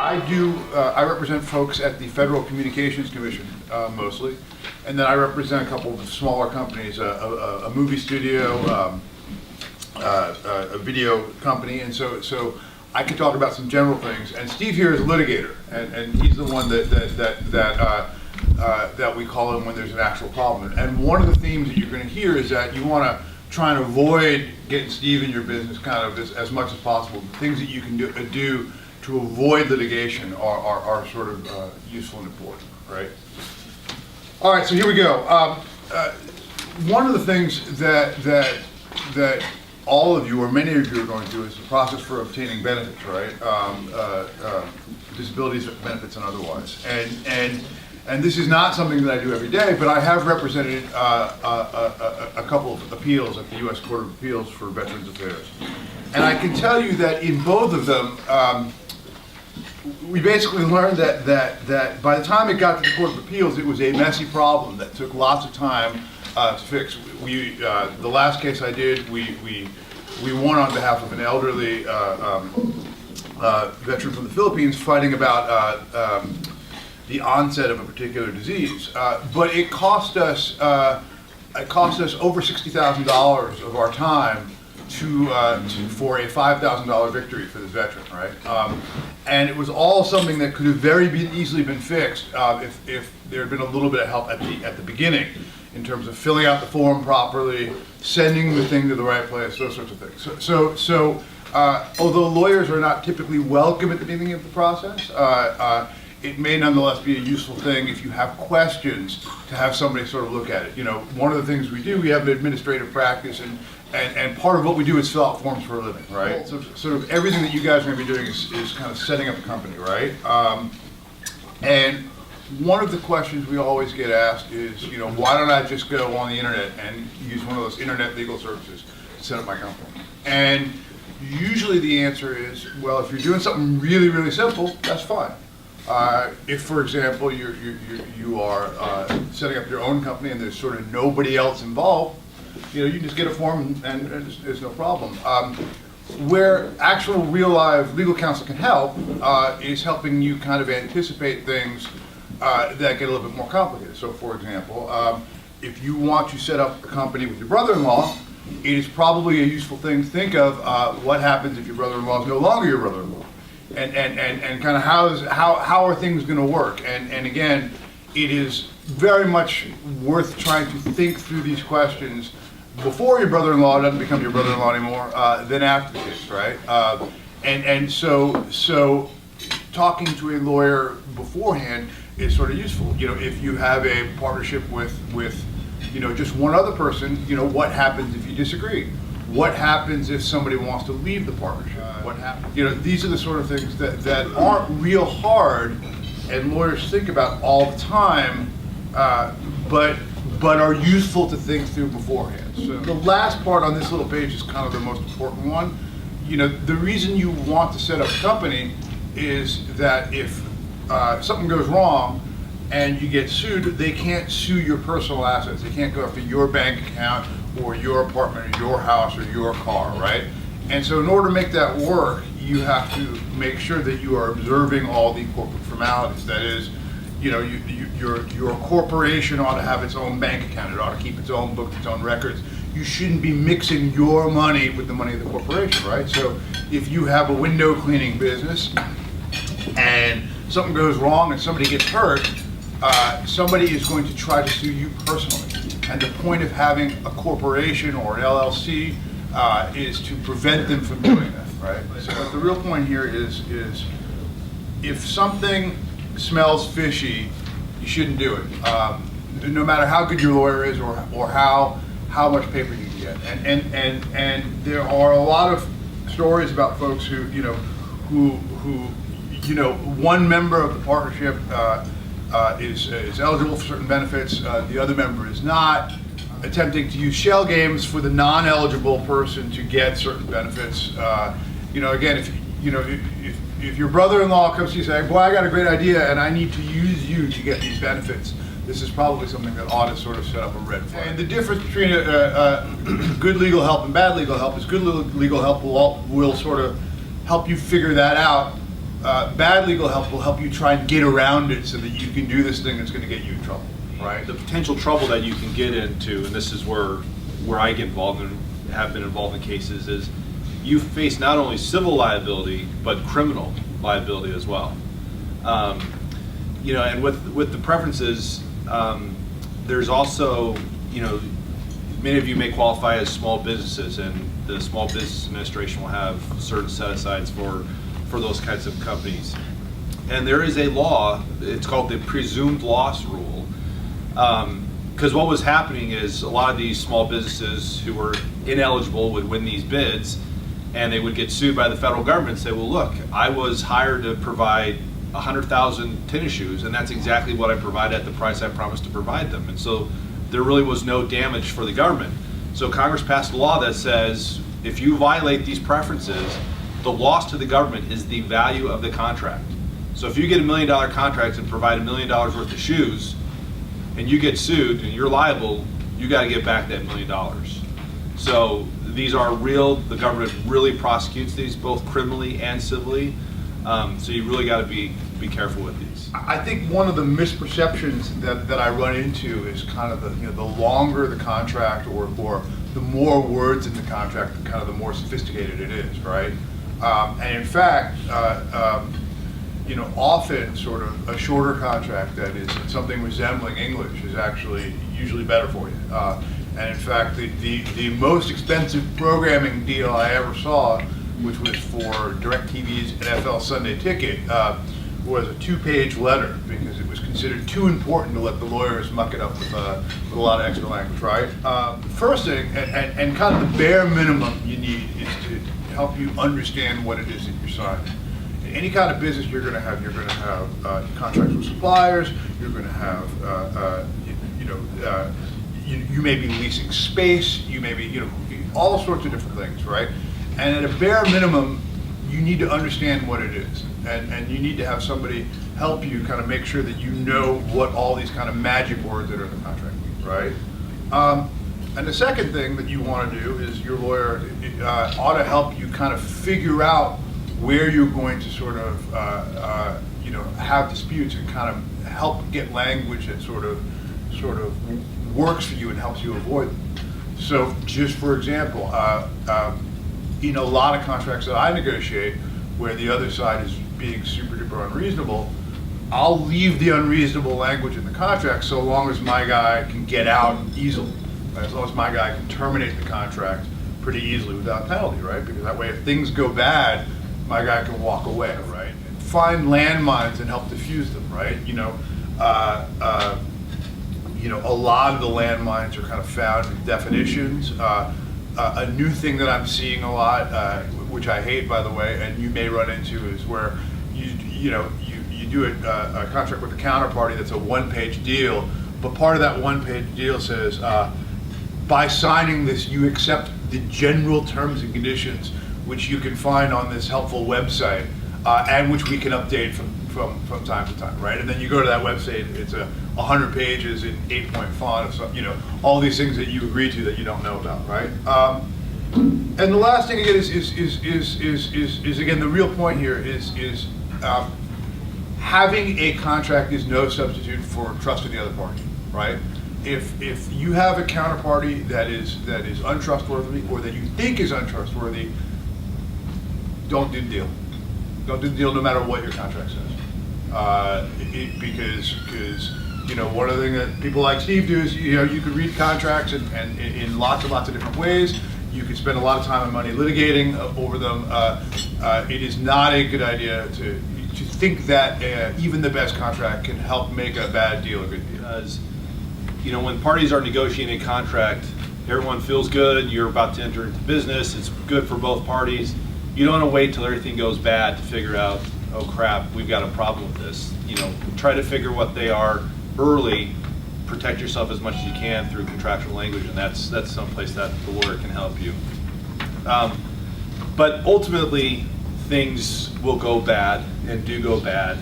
I represent folks at the Federal Communications Commission mostly, and then I represent a couple of smaller companies, a movie studio, a video company, and so I can talk about some general things. And Steve here is a litigator, and he's the one that we call in when there's an actual problem. And one of the themes that you're going to hear is that you want to try and avoid getting Steve in your business kind of as much as possible. The things that you can do to avoid litigation are sort of useful and important, right? All right, so here we go. One of the things that all of you, or many of you, are going through is the process for obtaining benefits, right? Disabilities benefits and otherwise. And this is not something that I do every day, but I have represented a couple of appeals at the U.S. Court of Appeals for Veterans Affairs. And I can tell you that in both of them, we basically learned that by the time it got to the Court of Appeals, it was a messy problem that took lots of time to fix. The last case I did, we won on behalf of an elderly veteran from the Philippines fighting about the onset of a particular disease, but it cost us over $60,000 of our time for a $5,000 victory for this veteran, right? And it was all something that could have very easily been fixed if there had been a little bit of help at the beginning, in terms of filling out the form properly, sending the thing to the right place, those sorts of things. So although lawyers are not typically welcome at the beginning of the process, it may nonetheless be a useful thing if you have questions to have somebody sort of look at it. You know, one of the things we do, we have an administrative practice, and part of what we do is fill out forms for a living, right? So sort of everything that you guys are going to be doing is kind of setting up a company, right? And one of the questions we always get asked is, you know, why don't I just go on the internet and use one of those internet legal services to set up my company? And usually the answer is, well, if you're doing something really, really simple, that's fine. If, for example, you are setting up your own company and there's sort of nobody else involved, you know, you just get a form and there's no problem. Where actual real live legal counsel can help is helping you kind of anticipate things that get a little bit more complicated. So, for example, if you want to set up a company with your brother-in-law, it is probably a useful thing to think of what happens if your brother-in-law is no longer your brother-in-law. And kind of how are things going to work? And again, it is very much worth trying to think through these questions before your brother-in-law doesn't become your brother-in-law anymore than after the case, right? And so talking to a lawyer beforehand is sort of useful. You know, if you have a partnership with you know, just one other person, you know, what happens if you disagree? What happens if somebody wants to leave the partnership? What happens? You know, these are the sort of things that aren't real hard, and lawyers think about all the time, but are useful to think through beforehand. So the last part on this little page is kind of the most important one. You know, the reason you want to set up a company is that if something goes wrong and you get sued, they can't sue your personal assets. They can't go after your bank account or your apartment or your house or your car, right? And so in order to make that work, you have to make sure that you are observing all the corporate formalities. That is, you know, your corporation ought to have its own bank account. It ought to keep its own books, its own records. You shouldn't be mixing your money with the money of the corporation, right? So if you have a window cleaning business and something goes wrong and somebody gets hurt, somebody is going to try to sue you personally. And the point of having a corporation or an LLC is to prevent them from doing that, right? So but the real point here is if something smells fishy, you shouldn't do it. No matter how good your lawyer is or how much paper you get. And there are a lot of stories about folks who one member of the partnership is eligible for certain benefits, the other member is not, attempting to use shell games for the non-eligible person to get certain benefits. Again, if your brother-in-law comes to you saying, boy, I got a great idea and I need to use you to get these benefits, this is probably something that ought to sort of set up a red flag. And the difference between good legal help and bad legal help is good legal help will sort of help you figure that out bad legal help will help you try and get around it so that you can do this thing that's going to get you in trouble, right? The potential trouble that you can get into, and this is where I get involved and have been involved in cases, is you face not only civil liability but criminal liability as well. And with the preferences, there's also, many of you may qualify as small businesses, and the Small Business Administration will have certain set-asides for those kinds of companies. And there is a law, it's called the presumed loss rule, because what was happening is a lot of these small businesses who were ineligible would win these bids, and they would get sued by the federal government and say, well, look, I was hired to provide 100,000 tennis shoes, and that's exactly what I provided at the price I promised to provide them. And so there really was no damage for the government. So Congress passed a law that says if you violate these preferences, the loss to the government is the value of the contract. So if you get $1 million contract and provide $1 million worth of shoes, and you get sued and you're liable, you got to get back that $1 million. So these are real. The government really prosecutes these both criminally and civilly. So you really got to be careful with these. I think one of the misperceptions that I run into is kind of the longer the contract or the more words in the contract, kind of the more sophisticated it is, right? And in fact, often sort of a shorter contract that is something resembling English is actually usually better for you. And in fact, the most expensive programming deal I ever saw, which was for DirecTV's NFL Sunday Ticket, was a 2-page letter because it was considered too important to let the lawyers muck it up with a lot of extra language, right? The first thing, and kind of the bare minimum you need, is to help you understand what it is that you're signing. In any kind of business you're going to have contracts with suppliers, you're going to have, you may be leasing space, you may be, all sorts of different things, right? And at a bare minimum, you need to understand what it is. And you need to have somebody help you kind of make sure that you know what all these kind of magic words that are in the contract mean, right? And the second thing that you want to do is your lawyer ought to help you kind of figure out where you're going to sort of, have disputes and kind of help get language that sort of works for you and helps you avoid them. So just for example, in a lot of contracts that I negotiate where the other side is being super duper unreasonable, I'll leave the unreasonable language in the contract so long as my guy can get out easily, right? As long as my guy can terminate the contract pretty easily without penalty, right? Because that way if things go bad, my guy can walk away, right? And find landmines and help defuse them, right? A lot of the landmines are kind of found in definitions. A new thing that I'm seeing a lot, which I hate, by the way, and you may run into, is where you do a contract with a counterparty that's a one-page deal, but part of that one-page deal says, by signing this, you accept the general terms and conditions, which you can find on this helpful website, and which we can update from time to time, right? And then you go to that website, it's 100 pages in 8-point font, of all these things that you agree to that you don't know about, right? And the last thing again is again the real point here is having a contract is no substitute for trust in the other party, right? If you have a counterparty that is untrustworthy or that you think is untrustworthy, don't do the deal. Don't do the deal no matter what your contract says, because one of the things that people like Steve do is you could read contracts and in lots and lots of different ways. You could spend a lot of time and money litigating over them. It is not a good idea to think that even the best contract can help make a bad deal a good deal. Because when parties are negotiating a contract, everyone feels good. You're about to enter into business. It's good for both parties. You don't want to wait till everything goes bad to figure out, oh crap, we've got a problem with this. Try to figure what they are early. Protect yourself as much as you can through contractual language, and that's someplace that the lawyer can help you. But ultimately, things will go bad and do go bad.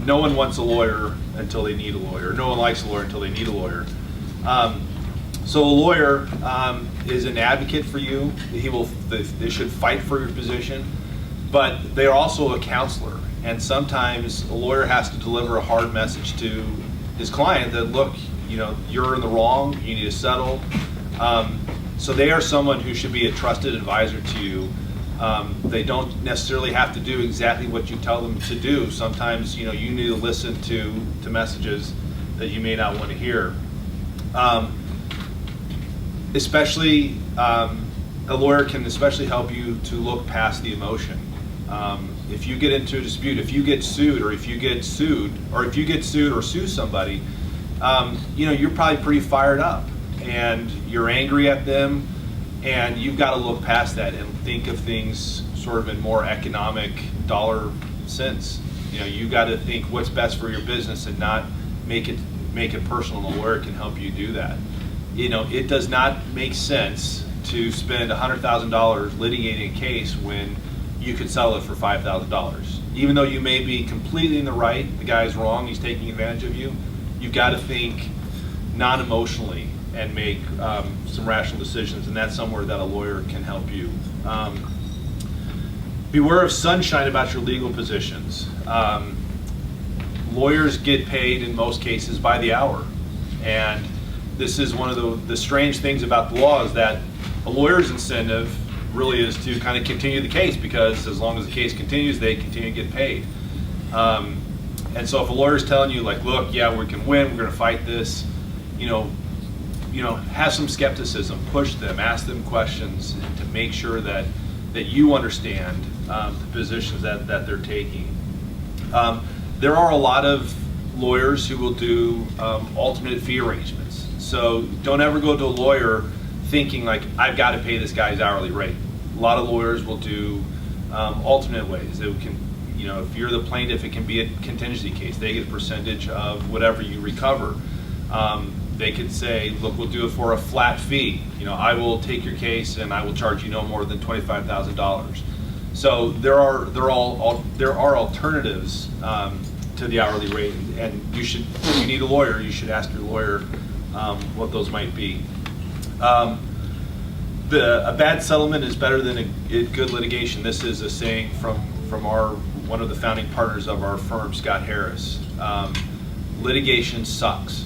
No one wants a lawyer until they need a lawyer. No one likes a lawyer until they need a lawyer. So a lawyer is an advocate for you. They should fight for your position. but they're also a counselor. And sometimes a lawyer has to deliver a hard message to his client that, look, you're in the wrong, you need to settle. So they are someone who should be a trusted advisor to you. They don't necessarily have to do exactly what you tell them to do. Sometimes, you need to listen to messages that you may not want to hear. Especially, a lawyer can especially help you to look past the emotion. If you get into a dispute, if you get sued or sue somebody, you're probably pretty fired up and you're angry at them, and you've got to look past that and think of things sort of in more economic dollar sense. You've got to think what's best for your business and not make it personal, and a lawyer can help you do that. It does not make sense to spend $100,000 litigating a case when you could sell it for $5,000. Even though you may be completely in the right, the guy's wrong, he's taking advantage of you, you've got to think non-emotionally and make some rational decisions, and that's somewhere that a lawyer can help you. Beware of sunshine about your legal positions. Lawyers get paid in most cases by the hour, and this is one of the strange things about the law, is that a lawyer's incentive really is to kind of continue the case, because as long as the case continues, they continue to get paid. And so if a lawyer's telling you, like, look, yeah, we can win, we're going to fight this, have some skepticism, push them, ask them questions to make sure that you understand the positions that they're taking. There are a lot of lawyers who will do alternate fee arrangements. So don't ever go to a lawyer thinking like, I've got to pay this guy's hourly rate. A lot of lawyers will do alternate ways. It can, if you're the plaintiff, it can be a contingency case. They get a percentage of whatever you recover. They could say, look, we'll do it for a flat fee. I will take your case and I will charge you no more than $25,000. So there are alternatives to the hourly rate, and if you need a lawyer, you should ask your lawyer what those might be. A bad settlement is better than a good litigation. This is a saying from one of the founding partners of our firm, Scott Harris. Litigation sucks.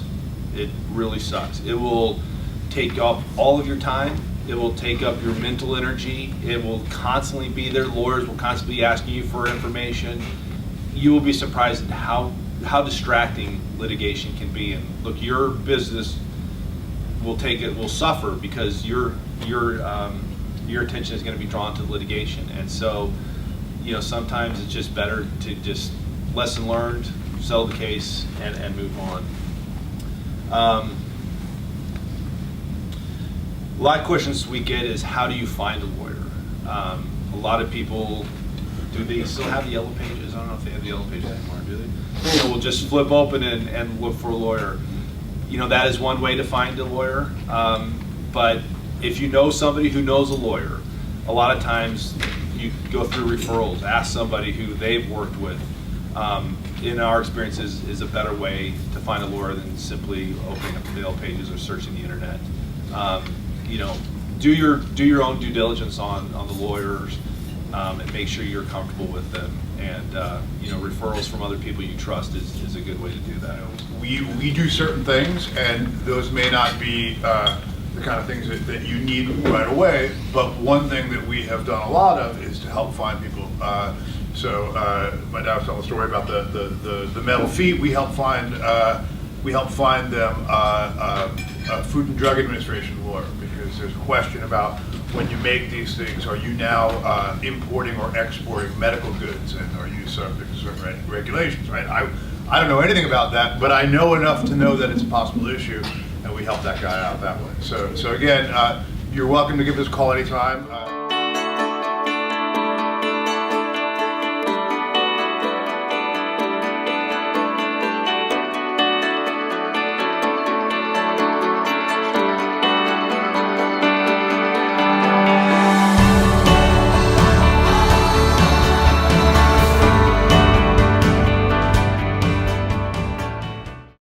It really sucks. It will take up all of your time. It will take up your mental energy. It will constantly be there. Lawyers will constantly be asking you for information. You will be surprised at how distracting litigation can be. And look, your business will suffer because your attention is going to be drawn to litigation. And so, sometimes it's just better to just lesson learned, settle the case, and move on. A lot of questions we get is, how do you find a lawyer? A lot of people, do they still have the yellow pages? I don't know if they have the yellow pages anymore, do they? We'll just flip open and look for a lawyer. That is one way to find a lawyer. But if you know somebody who knows a lawyer, a lot of times you go through referrals, ask somebody who they've worked with. In our experience, is a better way to find a lawyer than simply opening up the yellow pages or searching the internet. Do your own due diligence on the lawyers, and make sure you're comfortable with them. And referrals from other people you trust is a good way to do that. We do certain things, and those may not be the kind of things that you need right away. But one thing that we have done a lot of is to help find people. So my dad was telling a story about the metal feet. We help find them a Food and Drug Administration lawyer, because there's a question about, when you make these things, are you now importing or exporting medical goods, and are you subject to certain regulations, right? I don't know anything about that, but I know enough to know that it's a possible issue, and we help that guy out that way. So again, you're welcome to give us a call anytime.